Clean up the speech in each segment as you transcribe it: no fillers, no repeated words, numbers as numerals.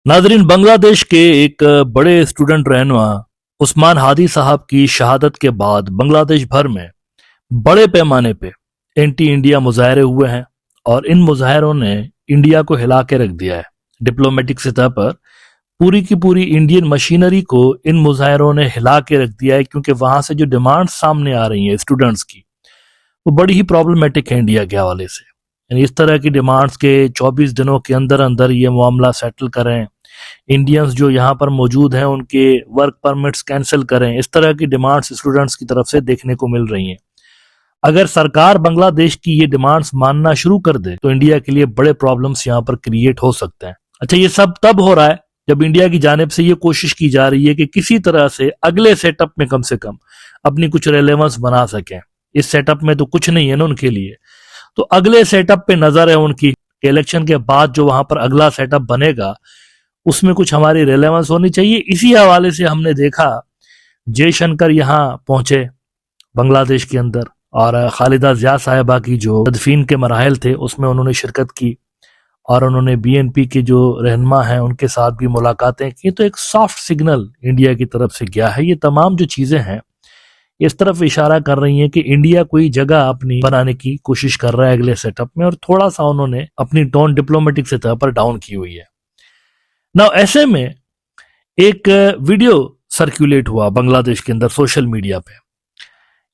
नाजरीन, बांग्लादेश के एक बड़े स्टूडेंट रहनुमा उस्मान हादी साहब की शहादत के बाद बांग्लादेश भर में बड़े पैमाने पे एंटी इंडिया मुजाहरे हुए हैं और इन मुजाहरों ने इंडिया को हिला के रख दिया है। डिप्लोमेटिक सतह पर पूरी की पूरी इंडियन मशीनरी को इन मुजाहरों ने हिला के रख दिया है, क्योंकि वहां से जो डिमांड्स सामने आ रही हैं स्टूडेंट्स की, वो बड़ी ही प्रॉब्लमेटिक है इंडिया के हवाले से। यानी इस तरह की डिमांड्स के 24 दिनों के अंदर अंदर ये मामला सेटल करें, इंडियंस जो यहाँ पर मौजूद हैं उनके वर्क परमिट्स कैंसिल करें, इस तरह की डिमांड्स स्टूडेंट्स की तरफ से देखने को मिल रही हैं। अगर सरकार बांग्लादेश की ये डिमांड्स मानना शुरू कर दे तो इंडिया के लिए बड़े प्रॉब्लम्स यहाँ पर क्रिएट हो सकते हैं। अच्छा, ये सब तब हो रहा है जब इंडिया की जानिब से ये कोशिश की जा रही है कि किसी तरह से अगले सेटअप में कम से कम अपनी कुछ रेलेवेंस बना सकें। इस सेटअप में तो कुछ नहीं है ना उनके लिए, तो अगले सेटअप पे नजर है उनकी। इलेक्शन के बाद जो वहां पर अगला सेटअप बनेगा उसमें कुछ हमारी रेलेवेंस होनी चाहिए। इसी हवाले से हमने देखा जयशंकर यहाँ पहुंचे बांग्लादेश के अंदर, और खालिदा जिया साहिबा की जो तदफीन के मराहल थे उसमें उन्होंने शिरकत की, और उन्होंने बीएनपी के जो रहनुमा हैं उनके साथ भी मुलाकातें की। तो एक सॉफ्ट सिग्नल इंडिया की तरफ से गया है। ये तमाम जो चीजें हैं इस तरफ इशारा कर रही हैं कि इंडिया कोई जगह अपनी बनाने की कोशिश कर रहा है अगले सेटअप में, और थोड़ा सा उन्होंने अपनी टोन डिप्लोमेटिक सतह पर डाउन की हुई है ना। ऐसे में एक वीडियो सर्कुलेट हुआ बांग्लादेश के अंदर सोशल मीडिया पे।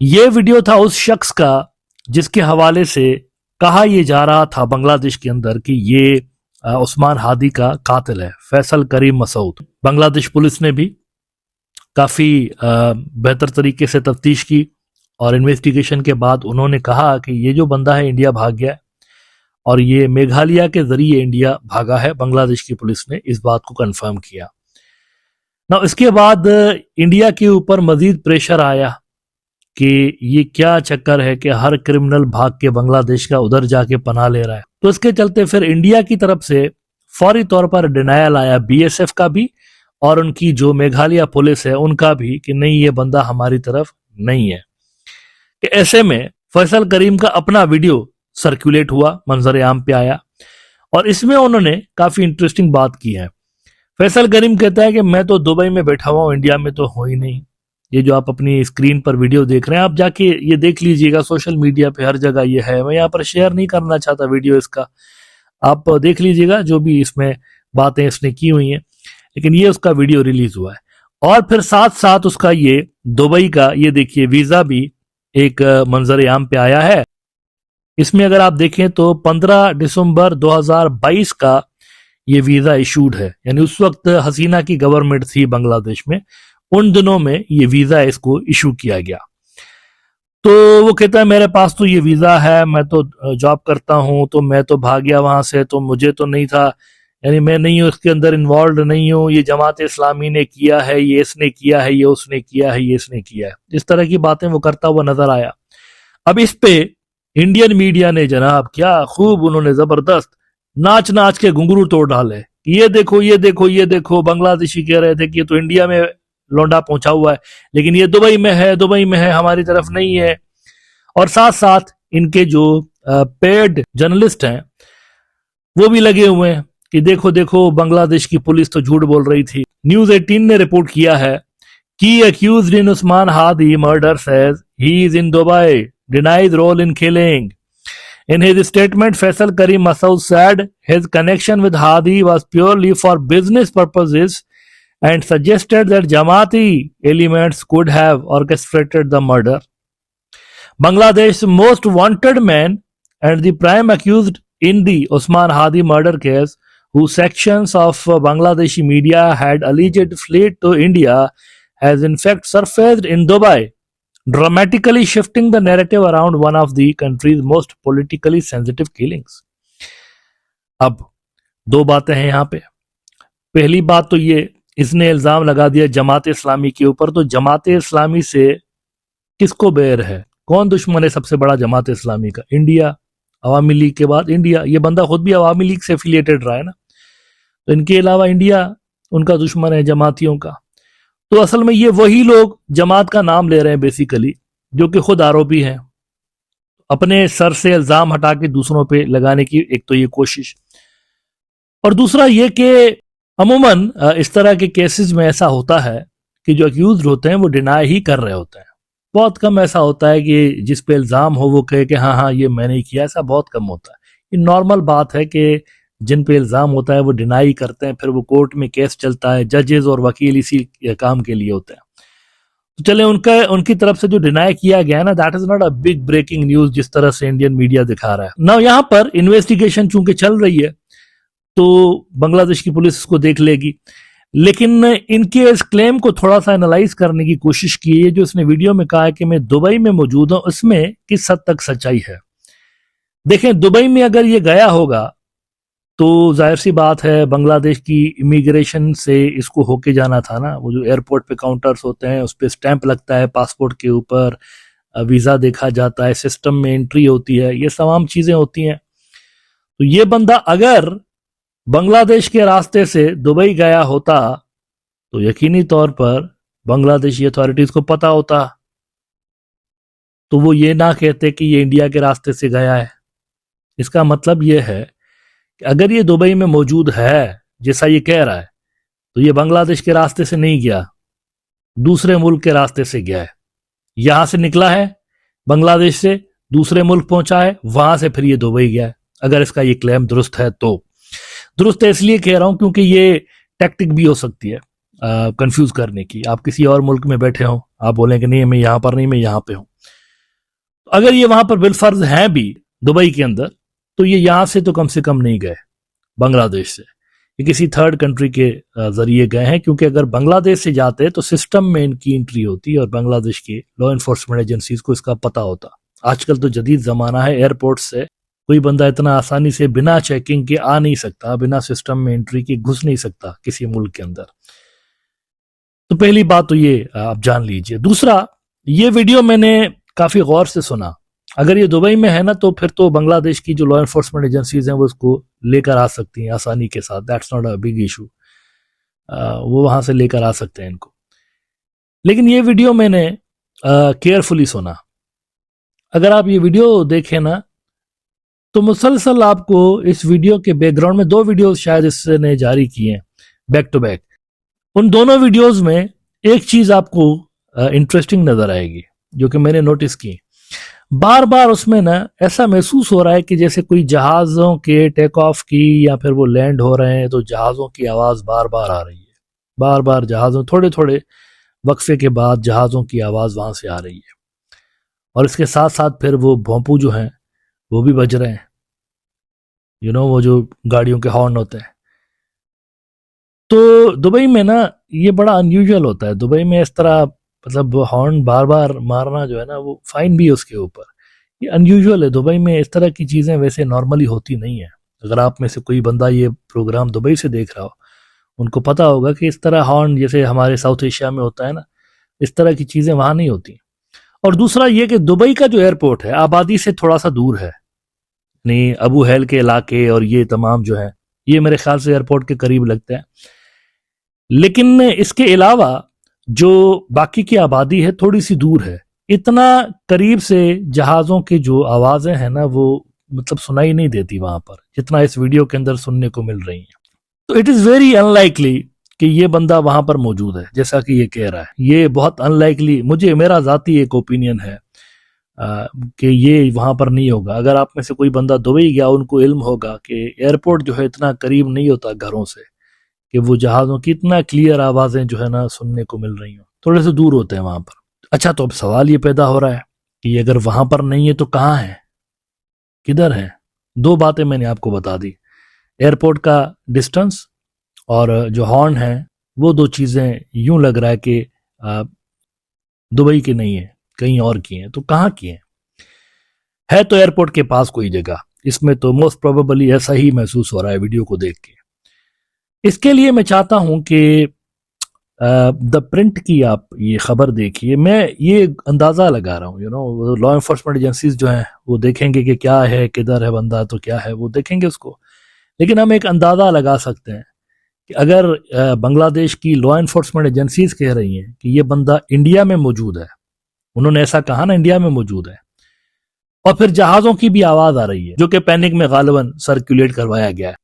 यह वीडियो था उस शख्स का जिसके हवाले से कहा यह जा रहा था बांग्लादेश के अंदर कि ये उस्मान हादी का कातिल है, फैसल करीम मसूद। बांग्लादेश पुलिस ने भी काफी बेहतर तरीके से तफ्तीश की और इन्वेस्टिगेशन के बाद उन्होंने कहा कि ये जो बंदा है इंडिया भाग गया है, और ये मेघालय के जरिए इंडिया भागा है। बांग्लादेश की पुलिस ने इस बात को कंफर्म किया ना। इसके बाद इंडिया के ऊपर मजीद प्रेशर आया कि ये क्या चक्कर है कि हर क्रिमिनल भाग के बांग्लादेश का उधर जाके पनाह ले रहा है। तो इसके चलते फिर इंडिया की तरफ से फौरी तौर पर डिनायल आया बीएसएफ का भी और उनकी जो मेघालय पुलिस है उनका भी कि नहीं, ये बंदा हमारी तरफ नहीं है। कि ऐसे में फैसल करीम का अपना वीडियो सर्कुलेट हुआ, मंजर आम पे आया, और इसमें उन्होंने काफी इंटरेस्टिंग बात की है। फैसल करीम कहता है कि मैं तो दुबई में बैठा हुआ हूं, इंडिया में तो हो ही नहीं। ये जो आप अपनी स्क्रीन पर वीडियो देख रहे हैं, आप जाके ये देख लीजिएगा, सोशल मीडिया पे हर जगह ये है। मैं यहाँ पर शेयर नहीं करना चाहता वीडियो इसका, आप देख लीजिएगा जो भी इसमें बातें इसने की हुई हैं, लेकिन ये उसका वीडियो रिलीज हुआ है। और फिर साथ साथ उसका ये दुबई का ये देखिए वीजा भी एक मंजर आम पे आया है। इसमें अगर आप देखें तो 15 दिसंबर 2022 का ये वीजा इशूड है, यानी उस वक्त हसीना की गवर्नमेंट थी बांग्लादेश में, उन दिनों में ये वीजा इसको इशू किया गया। तो वो कहता है मेरे पास तो ये वीजा है, मैं तो जॉब करता हूं, तो मैं तो भाग गया वहां से, तो मुझे तो नहीं था, यानी मैं नहीं हूं इसके अंदर इन्वॉल्व नहीं हूं, ये जमात इस्लामी ने किया है, ये इसने किया है, ये उसने किया है, ये इसने किया है। इस तरह की बातें वो करता हुआ नजर आया। अब इस पे इंडियन मीडिया ने जनाब क्या खूब उन्होंने जबरदस्त नाच नाच के घुंघरू तोड़ डाले। ये देखो ये देखो ये देखो, बांग्लादेशी कह रहे थे कि ये तो इंडिया में लौंडा पहुंचा हुआ है, लेकिन ये दुबई में है, दुबई में है, हमारी तरफ नहीं है। और साथ साथ इनके जो पेड जर्नलिस्ट हैं वो भी लगे हुए हैं कि देखो देखो बांग्लादेश की पुलिस तो झूठ बोल रही थी। न्यूज 18 ने रिपोर्ट किया है कि accused in Usman Hadi murder says he is in Dubai, denies role in killing. In his statement, Faisal Karim Masood said his connection with Hadi was purely for business purposes and suggested that Jamaati elements could have orchestrated the murder. Bangladesh's most wanted man and the prime accused in the Usman Hadi murder case, whose sections of Bangladeshi media had alleged fled to India, has in fact surfaced in Dubai, dramatically shifting the narrative around one of the country's most politically sensitive killings. अब दो बातें हैं यहाँ पे। पहली बात तो ये, इसने इल्जाम लगा दिया जमात इस्लामी के ऊपर। तो जमात इस्लामी से किसको बैर है, कौन दुश्मन है सबसे बड़ा जमात इस्लामी का? इंडिया, अवामी लीग के बाद इंडिया। ये बंदा खुद भी अवामी लीग से एफिलिएटेड रहा है ना, तो इनके अलावा इंडिया उनका दुश्मन है जमातियों का। तो असल में ये वही लोग जमात का नाम ले रहे हैं बेसिकली, जो कि खुद आरोपी हैं। अपने सर से इल्जाम हटा के दूसरों पे लगाने की एक तो ये कोशिश, और दूसरा ये कि अमूमन इस तरह के केसेस में ऐसा होता है कि जो अक्यूज होते हैं वो डिनाई ही कर रहे होते हैं। बहुत कम ऐसा होता है कि जिस पे इल्जाम हो वो कहे कि हाँ हाँ ये मैंने ही किया, ऐसा बहुत कम होता है। ये नॉर्मल बात है कि जिन पे इल्जाम होता है वो डिनाई करते हैं, फिर वो कोर्ट में केस चलता है, जजेस और वकील इसी काम के लिए होते हैं। तो चले उनका उनकी तरफ से जो डिनाई किया गया है ना, that is not a big breaking news जिस तरह से इंडियन मीडिया दिखा रहा है ना। यहाँ पर इन्वेस्टिगेशन चूंकि चल रही है तो बांग्लादेश की पुलिस इसको देख लेगी, लेकिन इनके इस क्लेम को थोड़ा सा एनालाइज करने की कोशिश की है। जो इसने वीडियो में कहा है कि मैं दुबई में मौजूद हूं, इसमें किस हद तक सच्चाई है। देखें, दुबई में अगर ये गया होगा तो जाहिर सी बात है बांग्लादेश की इमिग्रेशन से इसको होके जाना था ना। वो जो एयरपोर्ट पे काउंटर्स होते हैं उस पर स्टैंप लगता है पासपोर्ट के ऊपर, वीजा देखा जाता है, सिस्टम में एंट्री होती है, ये तमाम चीजें होती हैं। तो ये बंदा अगर बांग्लादेश के रास्ते से दुबई गया होता तो यकीनी तौर पर बांग्लादेशी अथॉरिटीज को पता होता, तो वो ये ना कहते कि ये इंडिया के रास्ते से गया है। इसका मतलब ये है कि अगर ये दुबई में मौजूद है जैसा ये कह रहा है तो ये बांग्लादेश के रास्ते से नहीं गया, दूसरे मुल्क के रास्ते से गया है। यहां से निकला है बांग्लादेश से, दूसरे मुल्क पहुंचा है, वहां से फिर ये दुबई गया है। अगर इसका ये क्लेम दुरुस्त है तो दुरुस्त है इसलिए कह रहा हूं क्योंकि ये टैक्टिक भी हो सकती है कंफ्यूज करने की। आप किसी और मुल्क में बैठे हो, आप बोलें कि नहीं मैं यहां पर नहीं, मैं यहां पे हूं। अगर ये वहां पर बिलफर्ज हैं भी दुबई के अंदर, तो ये यहां से तो कम से कम नहीं गए बांग्लादेश से, ये किसी थर्ड कंट्री के जरिए गए हैं। क्योंकि अगर बांग्लादेश से जाते तो सिस्टम में इनकी एंट्री होती और बांग्लादेश की लॉ इन्फोर्समेंट एजेंसीज को इसका पता होता। आजकल तो जदीद जमाना है, एयरपोर्ट से कोई बंदा इतना आसानी से बिना चेकिंग के आ नहीं सकता, बिना सिस्टम में एंट्री के घुस नहीं सकता किसी मुल्क के अंदर। तो पहली बात तो ये आप जान लीजिए। दूसरा, ये वीडियो मैंने काफी गौर से सुना। अगर ये दुबई में है ना तो फिर तो बांग्लादेश की जो लॉ इन्फोर्समेंट एजेंसीज हैं वो इसको लेकर आ सकती हैं आसानी के साथ, that's not a big issue. वो वहां से लेकर आ सकते हैं इनको। लेकिन ये वीडियो मैंने केयरफुली सुना। अगर आप ये वीडियो देखें ना तो मुसलसल आपको इस वीडियो के बैकग्राउंड में 2 वीडियोस शायद इसने जारी किए हैं बैक टू बैक। उन दोनों वीडियोस में एक चीज आपको इंटरेस्टिंग नजर आएगी जो कि मैंने नोटिस की। बार बार उसमें ना ऐसा महसूस हो रहा है कि जैसे कोई जहाजों के टेक ऑफ की या फिर वो लैंड हो रहे हैं तो जहाजों की आवाज बार बार आ रही है। बार बार जहाजों, थोड़े थोड़े वक्फे के बाद जहाजों की आवाज वहां से आ रही है। और इसके साथ साथ फिर वो भोंपू जो हैं वो भी बज रहे हैं, वो जो गाड़ियों के हॉर्न होते हैं। तो दुबई में ना ये बड़ा अनयूजुअल होता है। दुबई में इस तरह मतलब हॉर्न बार बार मारना जो है ना वो फाइन भी है उसके ऊपर। ये अनयूजुअल है, दुबई में इस तरह की चीजें वैसे नॉर्मली होती नहीं है। अगर आप में से कोई बंदा ये प्रोग्राम दुबई से देख रहा हो, उनको पता होगा कि इस तरह हॉर्न जैसे हमारे साउथ एशिया में होता है ना, इस तरह की चीजें वहां नहीं होती। और दूसरा ये कि दुबई का जो एयरपोर्ट है आबादी से थोड़ा सा दूर है, नहीं अबू हैल के इलाके और ये तमाम जो है ये मेरे ख्याल से एयरपोर्ट के करीब लगते हैं। लेकिन इसके अलावा जो बाकी की आबादी है थोड़ी सी दूर है। इतना करीब से जहाजों की जो आवाजें हैं ना वो मतलब सुनाई नहीं देती वहां पर जितना इस वीडियो के अंदर सुनने को मिल रही हैं। तो इट इज वेरी अनलाइकली कि ये बंदा वहां पर मौजूद है जैसा कि ये कह रहा है। ये बहुत अनलाइकली, मुझे मेरा जाती एक ओपिनियन है कि ये वहां पर नहीं होगा। अगर आप में से कोई बंदा दुबई गया, उनको इल्म होगा कि एयरपोर्ट जो है इतना करीब नहीं होता घरों से कि वो जहाजों की इतना क्लियर आवाजें जो है ना सुनने को मिल रही हो, थोड़े से दूर होते हैं वहां पर। अच्छा, तो अब सवाल ये पैदा हो रहा है कि अगर वहां पर नहीं है तो कहाँ है, किधर है। 2 बातें मैंने आपको बता दी, एयरपोर्ट का डिस्टेंस और जो हॉर्न है वो 2 चीजें यूं लग रहा है कि दुबई की नहीं है, कहीं और की है। तो कहाँ की है तो एयरपोर्ट के पास कोई जगह, इसमें तो मोस्ट प्रोबेबली ऐसा ही महसूस हो रहा है वीडियो को देख के। इसके लिए मैं चाहता हूं कि द प्रिंट की आप ये खबर देखिए। मैं ये अंदाजा लगा रहा हूँ, लॉ इन्फोर्समेंट एजेंसीज जो हैं वो देखेंगे कि क्या है, किधर है बंदा, तो क्या है वो देखेंगे उसको। लेकिन हम एक अंदाजा लगा सकते हैं कि अगर बांग्लादेश की लॉ इन्फोर्समेंट एजेंसीज कह रही हैं कि ये बंदा इंडिया में मौजूद है, उन्होंने ऐसा कहा ना इंडिया में मौजूद है, और फिर जहाजों की भी आवाज आ रही है जो कि पैनिक में गालिबन सर्कुलेट करवाया गया है,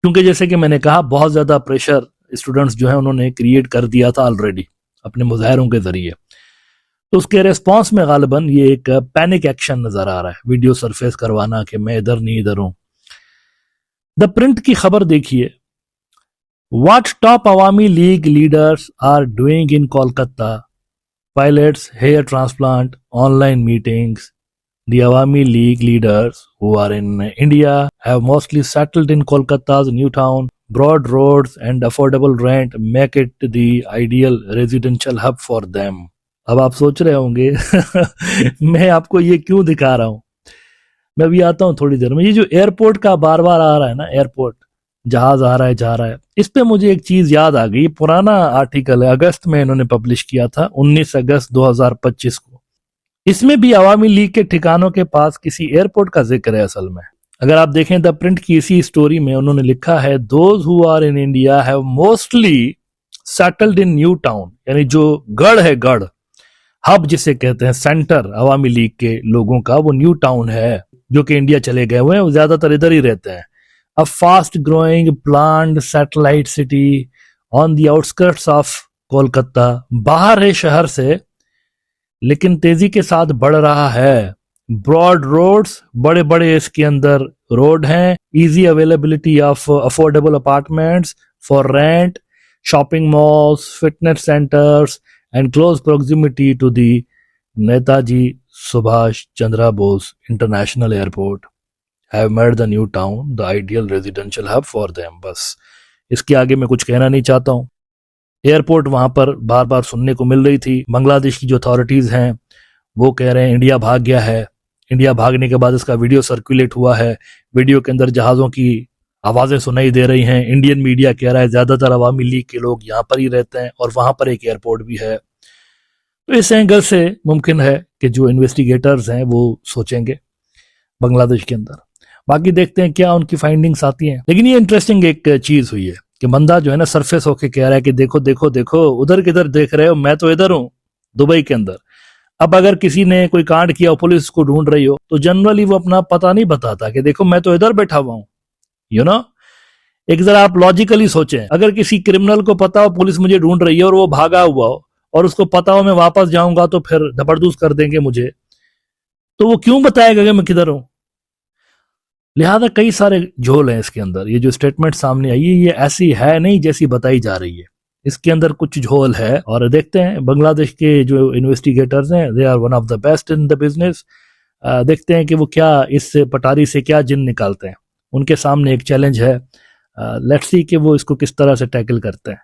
क्योंकि जैसे कि मैंने कहा बहुत ज्यादा प्रेशर स्टूडेंट्स जो है उन्होंने क्रिएट कर दिया था ऑलरेडी अपने मुजाहरों के जरिए। तो उसके रिस्पॉन्स में गालिबन ये एक पैनिक एक्शन नजर आ रहा है, वीडियो सरफेस करवाना कि मैं इधर नहीं इधर हूं। द प्रिंट की खबर देखिए, what top Awami League leaders are doing in Kolkata, pilots, hair transplant, online meetings. The Awami League leaders who are in India have mostly settled in Kolkata's new town. Broad roads and affordable rent make it the ideal residential hub for them. अब आप सोच रहे होंगे मैं आपको ये क्यों दिखा रहा हूं। मैं अभी आता हूं थोड़ी देर में। ये जो एयरपोर्ट का बार बार आ रहा है ना, एयरपोर्ट जहाज आ रहा है जा रहा है, इस पे मुझे एक चीज याद आ गई। पुराना आर्टिकल है, अगस्त में इन्होंने पब्लिश किया था, 19 अगस्त 2025 को। इसमें भी अवामी लीग के ठिकानों के पास किसी एयरपोर्ट का जिक्र है असल में। अगर आप देखें द प्रिंट की इसी स्टोरी में उन्होंने लिखा है, those who are in India have mostly settled in New Town, यानी जो गढ़ है, गढ़ हब जिसे कहते हैं, सेंटर अवामी लीग के लोगों का वो न्यू टाउन है, जो कि इंडिया चले गए हुए हैं, वो ज्यादातर इधर ही रहते हैं। A fast growing planned satellite city on the outskirts of Kolkata, बाहर है शहर से लेकिन तेजी के साथ बढ़ रहा है। ब्रॉड रोड्स, बड़े बड़े इसके अंदर रोड हैं। Easy availability of affordable apartments for rent, shopping malls, fitness centres and close proximity to the Netaji Subhash Chandra Bose international airport have made the New Town the ideal residential hub for them. बस इसके आगे मैं कुछ कहना नहीं चाहता हूं। एयरपोर्ट वहां पर बार बार सुनने को मिल रही थी। बांग्लादेश की जो अथॉरिटीज हैं वो कह रहे हैं इंडिया भाग गया है। इंडिया भागने के बाद इसका वीडियो सर्कुलेट हुआ है, वीडियो के अंदर जहाजों की आवाजें सुनाई दे रही हैं। इंडियन मीडिया कह रहा है ज्यादातर अवामी लीग के लोग यहाँ पर ही रहते हैं और वहां पर एक एयरपोर्ट भी है। तो इस एंगल से मुमकिन है कि जो इन्वेस्टिगेटर्स हैं वो सोचेंगे बांग्लादेश के अंदर। बाकी देखते हैं क्या उनकी फाइंडिंग्स आती हैं। लेकिन ये इंटरेस्टिंग एक चीज हुई है कि बंदा जो है ना सरफेस होके कह रहा है कि देखो देखो देखो उधर किधर देख रहे हो, मैं तो इधर हूं दुबई के अंदर। अब अगर किसी ने कोई कांड किया और पुलिस को ढूंढ रही हो तो जनरली वो अपना पता नहीं बताता कि देखो मैं तो इधर बैठा हुआ हूं। यू नो, एक जरा आप लॉजिकली सोचें, अगर किसी क्रिमिनल को पता हो पुलिस मुझे ढूंढ रही है और वो भागा हुआ हो और उसको पता हो मैं वापस जाऊंगा तो फिर जबरदस्त कर देंगे मुझे, तो वो क्यों बताएगा कि मैं किधर हूं। लिहाजा कई सारे झोल हैं इसके अंदर। ये जो स्टेटमेंट सामने आई है ये ऐसी है नहीं जैसी बताई जा रही है, इसके अंदर कुछ झोल है। और देखते हैं बांग्लादेश के जो इन्वेस्टिगेटर्स हैं, they are one of the best in the business. देखते हैं कि वो क्या इस पटारी से क्या जिन निकालते हैं। उनके सामने एक चैलेंज है, लेट्स सी कि वो इसको किस तरह से टैकल करते हैं।